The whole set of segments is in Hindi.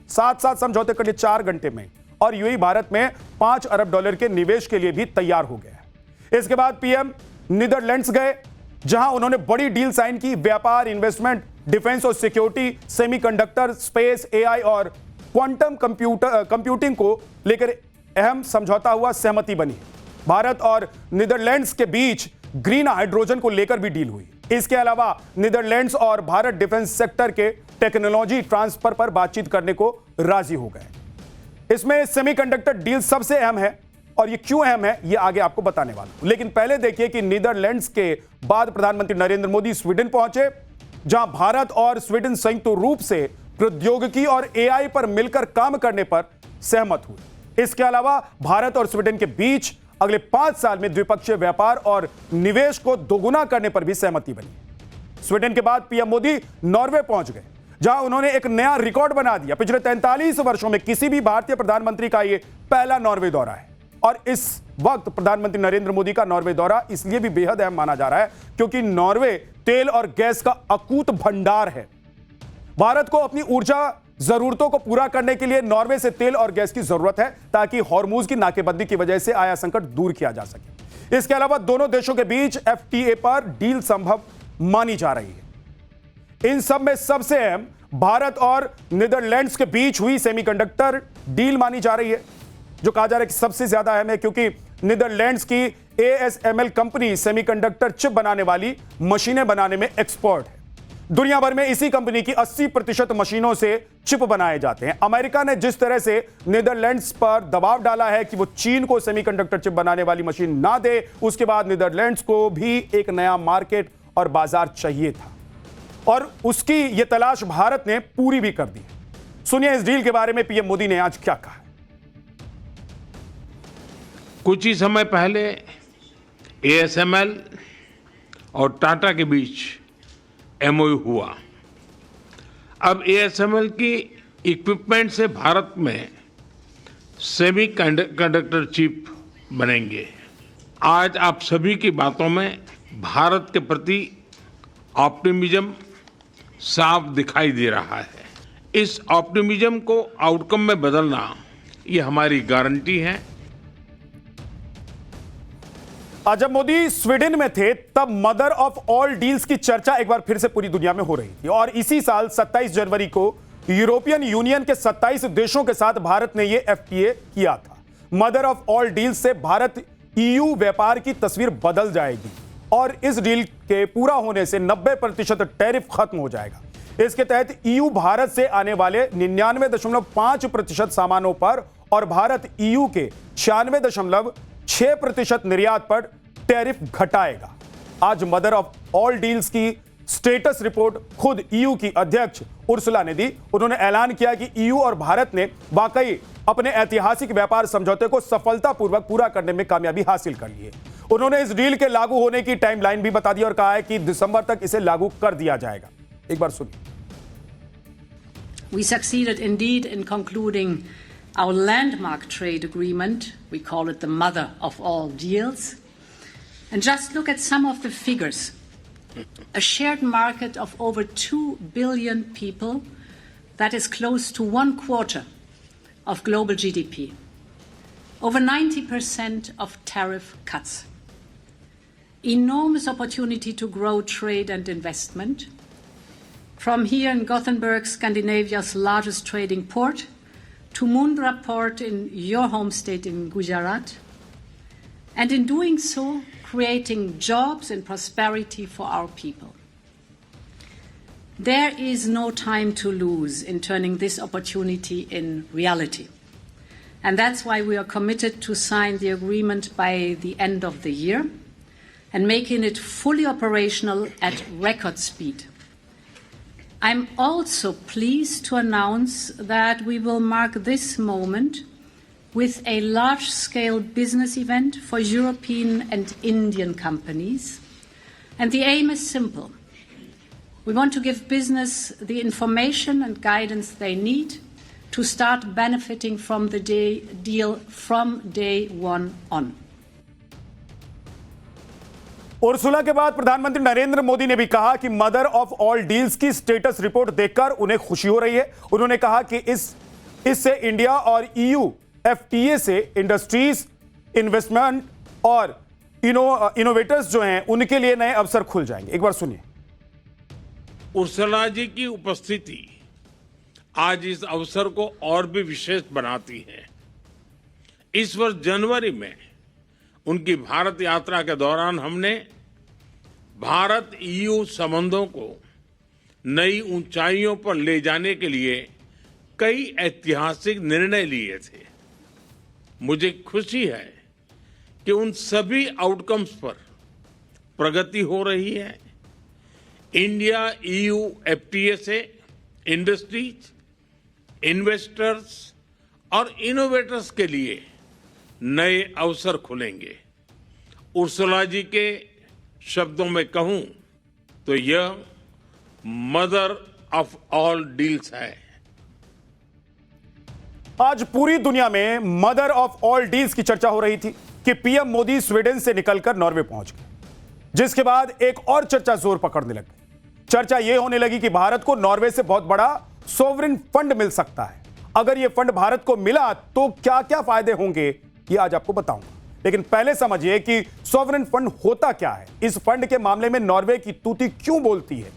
साथ साथ समझौते कर लिए 4 घंटे में, और यूएई भारत में $5 अरब के निवेश के लिए भी तैयार हो गया है। इसके बाद पीएम नीदरलैंड्स गए, जहां उन्होंने बड़ी डील साइन की। व्यापार, इन्वेस्टमेंट, डिफेंस और सिक्योरिटी, सेमीकंडक्टर, स्पेस, एआई और क्वांटम कंप्यूटिंग को लेकर अहम समझौता हुआ, सहमति बनी। भारत और नीदरलैंड्स के बीच ग्रीन हाइड्रोजन को लेकर भी डील हुई। इसके अलावा नीदरलैंड्स और भारत डिफेंस सेक्टर के टेक्नोलॉजी ट्रांसफर पर बातचीत करने को राजी हो गए। इसमें सेमीकंडक्टर डील सबसे अहम है, और ये क्यों अहम है ये आगे आपको बताने वाला हूं। लेकिन पहले देखिए कि नीदरलैंड्स के बाद प्रधानमंत्री नरेंद्र मोदी स्वीडन पहुंचे, जहां भारत और स्वीडन संयुक्त रूप से प्रौद्योगिकी और एआई पर मिलकर काम करने पर सहमत हुए। इसके अलावा भारत और स्वीडन के बीच अगले 5 साल में द्विपक्षीय व्यापार और निवेश को दोगुना करने पर भी सहमति बनी। स्वीडन के बाद पीएम मोदी नॉर्वे पहुंच गए, जहां उन्होंने एक नया रिकॉर्ड बना दिया। पिछले 43 वर्षों में किसी भी भारतीय प्रधानमंत्री का यह पहला नॉर्वे दौरा है, और इस वक्त प्रधानमंत्री नरेंद्र मोदी का नॉर्वे दौरा इसलिए भी बेहद अहम माना जा रहा है क्योंकि नॉर्वे तेल और गैस का अकूत भंडार है। भारत को अपनी ऊर्जा जरूरतों को पूरा करने के लिए नॉर्वे से तेल और गैस की जरूरत है, ताकि हॉर्मूज की नाकेबंदी की वजह से आया संकट दूर किया जा सके। इसके अलावा दोनों देशों के बीच एफटीए पर डील संभव मानी जा रही है। इन सब में सबसे अहम भारत और नीदरलैंड्स के बीच हुई सेमीकंडक्टर डील मानी जा रही है, जो कहा जा रहा है कि सबसे ज्यादा अहम है, क्योंकि नीदरलैंड्स की एएसएमएल कंपनी सेमीकंडक्टर चिप बनाने वाली मशीनें बनाने में एक्सपर्ट है। दुनिया भर में इसी कंपनी की 80% मशीनों से चिप बनाए जाते हैं। अमेरिका ने जिस तरह से नीदरलैंड्स पर दबाव डाला है कि वो चीन को सेमीकंडक्टर चिप बनाने वाली मशीन ना दे, उसके बाद नीदरलैंड्स को भी एक नया मार्केट और बाजार चाहिए था, और उसकी यह तलाश भारत ने पूरी भी कर दी। सुनिए इस डील के बारे में पीएम मोदी ने आज क्या कहा। कुछ ही समय पहले एएसएमएल और टाटा के बीच एमओयू हुआ। अब एएसएमएल की इक्विपमेंट से भारत में सेमी कंडक्टर चिप बनेंगे। आज आप सभी की बातों में भारत के प्रति ऑप्टिमिज्म साफ दिखाई दे रहा है। इस ऑप्टिमिज्म को आउटकम में बदलना ये हमारी गारंटी है। आज जब मोदी स्वीडन में थे, तब मदर ऑफ ऑल डील्स की चर्चा एक बार फिर से पूरी दुनिया में हो रही थी, और इसी साल 27 जनवरी को यूरोपियन यूनियन के 27 देशों के साथ भारत ने यह एफटीए किया था। मदर ऑफ ऑल डील्स से भारत ईयू व्यापार की तस्वीर बदल जाएगी, और इस डील के पूरा होने से 90% टैरिफ खत्म हो जाएगा। इसके तहत ईयू भारत से आने वाले 99.5% सामानों पर और भारत ईयू के 96.6% निर्यात पर टैरिफ घटाएगा। आज मदर ऑफ ऑल डील्स की स्टेटस रिपोर्ट खुद ईयू की अध्यक्ष उर्सुला ने दी। उन्होंने ऐलान किया कि ईयू और भारत ने वाकई अपने ऐतिहासिक व्यापार समझौते को सफलतापूर्वक पूरा करने में कामयाबी हासिल कर ली है। उन्होंने इस डील के लागू होने की टाइमलाइन भी बता दी और कहा है कि दिसंबर तक इसे लागू कर दिया जाएगा। एक बार सुनिए। We succeeded indeed in concluding our landmark trade agreement. We call it the mother of all deals. And just look at some of the figures. A shared market of over 2 billion people, that is close to 1/4 of global GDP. Over 90% of tariff cuts. Enormous opportunity to grow trade and investment. From here in Gothenburg, Scandinavia's largest trading port, to Mundra port in your home state in Gujarat, and in doing so, creating jobs and prosperity for our people. There is no time to lose in turning this opportunity in reality. And that's why we are committed to sign the agreement by the end of the year and making it fully operational at record speed. I'm also pleased to announce that we will mark this moment with a large-scale business event for European and Indian companies. And the aim is simple. We want to give business the information and guidance they need to start benefiting from the deal from day one on. Ursula के बाद प्रधानमंत्री नरेंद्र मोदी ने भी कहा कि मदर ऑफ ऑल डील्स की स्टेटस रिपोर्ट देखकर उन्हें खुशी हो रही है। उन्होंने कहा कि इस इससे इंडिया और ईयू एफटीए से इंडस्ट्रीज, इन्वेस्टमेंट और इनोवेटर्स जो हैं उनके लिए नए अवसर खुल जाएंगे। एक बार सुनिए। उर्सला जी की उपस्थिति आज इस अवसर को और भी विशेष बनाती है। इस वर्ष जनवरी में उनकी भारत यात्रा के दौरान हमने भारत ईयू संबंधों को नई ऊंचाइयों पर ले जाने के लिए कई ऐतिहासिक निर्णय लिए थे। मुझे खुशी है कि उन सभी आउटकम्स पर प्रगति हो रही है। इंडिया ईयू एफटीए से इंडस्ट्रीज, इन्वेस्टर्स और इनोवेटर्स के लिए नए अवसर खुलेंगे। उर्सुला जी के शब्दों में कहूं तो यह मदर ऑफ ऑल डील्स है। आज पूरी दुनिया में मदर ऑफ ऑल डील्स की चर्चा हो रही थी कि पीएम मोदी स्वीडन से निकलकर नॉर्वे पहुंच गए, जिसके बाद एक और चर्चा जोर पकड़ने लग गई। चर्चा यह होने लगी कि भारत को नॉर्वे से बहुत बड़ा सोवरेन फंड मिल सकता है। अगर यह फंड भारत को मिला तो क्या क्या फायदे होंगे, यह आज आपको बताऊंगा। लेकिन पहले समझिए कि सोवरेन फंड होता क्या है। इस फंड के मामले में नॉर्वे की तूती क्यों बोलती है।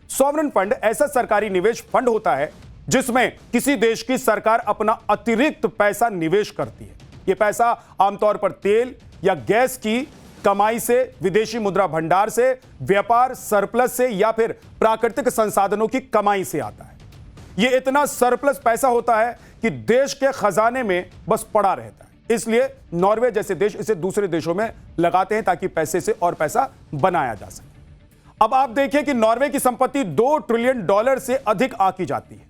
सोवरेन फंड ऐसा सरकारी निवेश फंड होता है जिसमें किसी देश की सरकार अपना अतिरिक्त पैसा निवेश करती है। यह पैसा आमतौर पर तेल या गैस की कमाई से, विदेशी मुद्रा भंडार से, व्यापार सरप्लस से या फिर प्राकृतिक संसाधनों की कमाई से आता है। यह इतना सरप्लस पैसा होता है कि देश के खजाने में बस पड़ा रहता है। इसलिए नॉर्वे जैसे देश इसे दूसरे देशों में लगाते हैं ताकि पैसे से और पैसा बनाया जा सके। अब आप देखिए कि नॉर्वे की संपत्ति $2 ट्रिलियन से अधिक आंकी जाती है।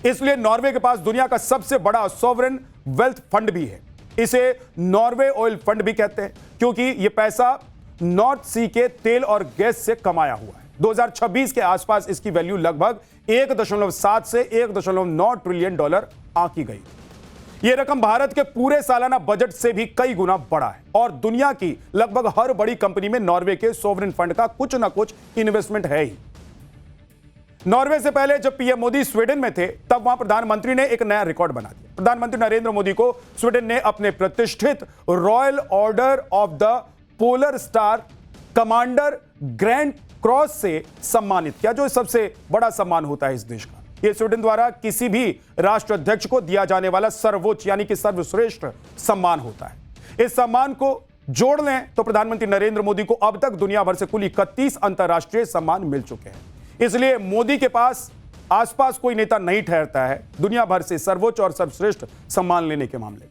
इसलिए नॉर्वे के पास दुनिया का सबसे बड़ा सॉवरेन वेल्थ फंड भी है। इसे नॉर्वे ऑयल फंड भी कहते हैं क्योंकि यह पैसा नॉर्थ सी के तेल और गैस से कमाया हुआ है। 2026 के आसपास इसकी वैल्यू लगभग 1.7 से 1.9 ट्रिलियन डॉलर आंकी गई। यह रकम भारत के पूरे सालाना बजट से भी कई गुना बड़ा है और दुनिया की लगभग हर बड़ी कंपनी में नॉर्वे के सोवरेन फंड का कुछ ना कुछ इन्वेस्टमेंट है ही। नॉर्वे से पहले जब पीएम मोदी स्वीडन में थे तब वहां प्रधानमंत्री ने एक नया रिकॉर्ड बना दिया। प्रधानमंत्री नरेंद्र मोदी को स्वीडन ने अपने प्रतिष्ठित royal order of the polar star commander grand cross से सम्मानित किया, जो सबसे बड़ा सम्मान होता है इस देश का। यह स्वीडन द्वारा किसी भी राष्ट्राध्यक्ष को दिया जाने वाला सर्वोच्च यानी कि सर्वश्रेष्ठ सम्मान होता है। इस सम्मान को जोड़ लें तो प्रधानमंत्री नरेंद्र मोदी को अब तक दुनिया भर से कुल 31 अंतर्राष्ट्रीय सम्मान मिल चुके हैं। इसलिए मोदी के पास आसपास कोई नेता नहीं ठहरता है दुनिया भर से सर्वोच्च और सर्वश्रेष्ठ सम्मान लेने के मामले में।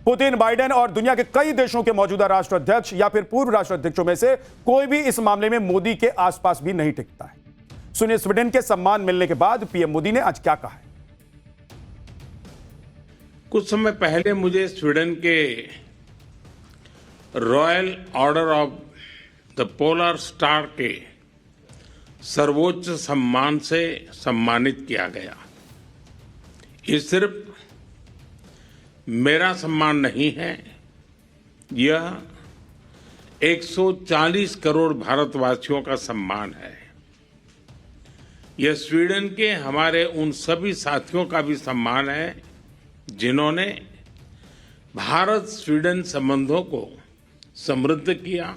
पुतिन, बाइडेन और दुनिया के कई देशों के मौजूदा राष्ट्राध्यक्ष या फिर पूर्व राष्ट्राध्यक्षों में से कोई भी इस मामले में मोदी के आसपास भी नहीं टिकता है। सुनिए स्वीडन के सम्मान मिलने के बाद पीएम मोदी ने आज क्या कहा है। कुछ समय पहले मुझे स्वीडन के royal order of the polar star के सर्वोच्च सम्मान से सम्मानित किया गया। ये सिर्फ मेरा सम्मान नहीं है, यह 140 करोड़ भारतवासियों का सम्मान है। यह स्वीडन के हमारे उन सभी साथियों का भी सम्मान है जिन्होंने भारत स्वीडन संबंधों को समृद्ध किया,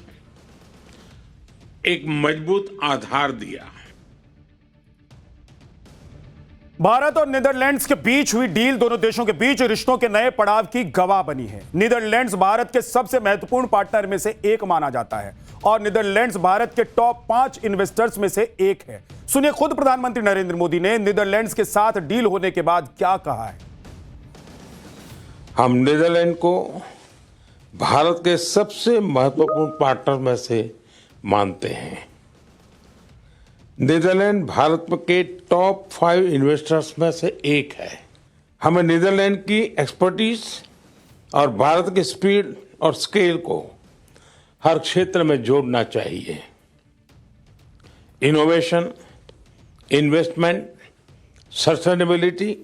एक मजबूत आधार दिया। भारत और नीदरलैंड्स के बीच हुई डील दोनों देशों के बीच रिश्तों के नए पड़ाव की गवाह बनी है। नीदरलैंड्स भारत के सबसे महत्वपूर्ण पार्टनर में से एक माना जाता है और नीदरलैंड्स भारत के टॉप 5 इन्वेस्टर्स में से एक है। सुनिए खुद प्रधानमंत्री नरेंद्र मोदी ने नीदरलैंड्स के साथ डील होने के बाद क्या कहा है। हम नीदरलैंड को भारत के सबसे महत्वपूर्ण पार्टनर में से मानते हैं। नीदरलैंड भारत के टॉप 5 इन्वेस्टर्स में से एक है। हमें नीदरलैंड की एक्सपर्टीज और भारत की स्पीड और स्केल को हर क्षेत्र में जोड़ना चाहिए। इनोवेशन, इन्वेस्टमेंट, सस्टेनेबिलिटी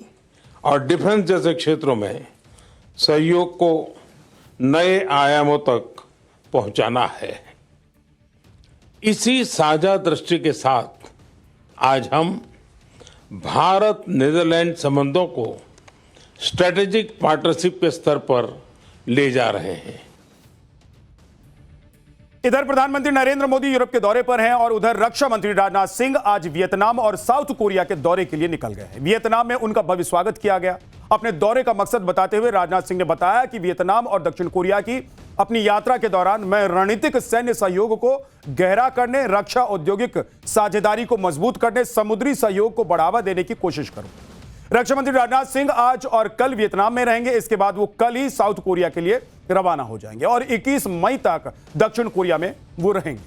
और डिफेंस जैसे क्षेत्रों में सहयोग को नए आयामों तक पहुंचाना है। इसी साझा दृष्टि के साथ आज हम भारत नीदरलैंड संबंधों को स्ट्रेटेजिक पार्टनरशिप के स्तर पर ले जा रहे हैं। इधर प्रधानमंत्री नरेंद्र मोदी यूरोप के दौरे पर हैं और उधर रक्षा मंत्री राजनाथ सिंह आज वियतनाम और साउथ कोरिया के दौरे के लिए निकल गए हैं। वियतनाम में उनका भव्य स्वागत किया गया। अपने दौरे का मकसद बताते हुए राजनाथ सिंह ने बताया कि वियतनाम और दक्षिण कोरिया की अपनी यात्रा के दौरान मैं रणनीतिक सैन्य सहयोग को गहरा करने, रक्षा औद्योगिक साझेदारी को मजबूत करने, समुद्री सहयोग को बढ़ावा देने की कोशिश करूंगा। रक्षा मंत्री राजनाथ सिंह आज और कल वियतनाम में रहेंगे। इसके बाद वो कल ही साउथ कोरिया के लिए रवाना हो जाएंगे और 21 मई तक दक्षिण कोरिया में वो रहेंगे।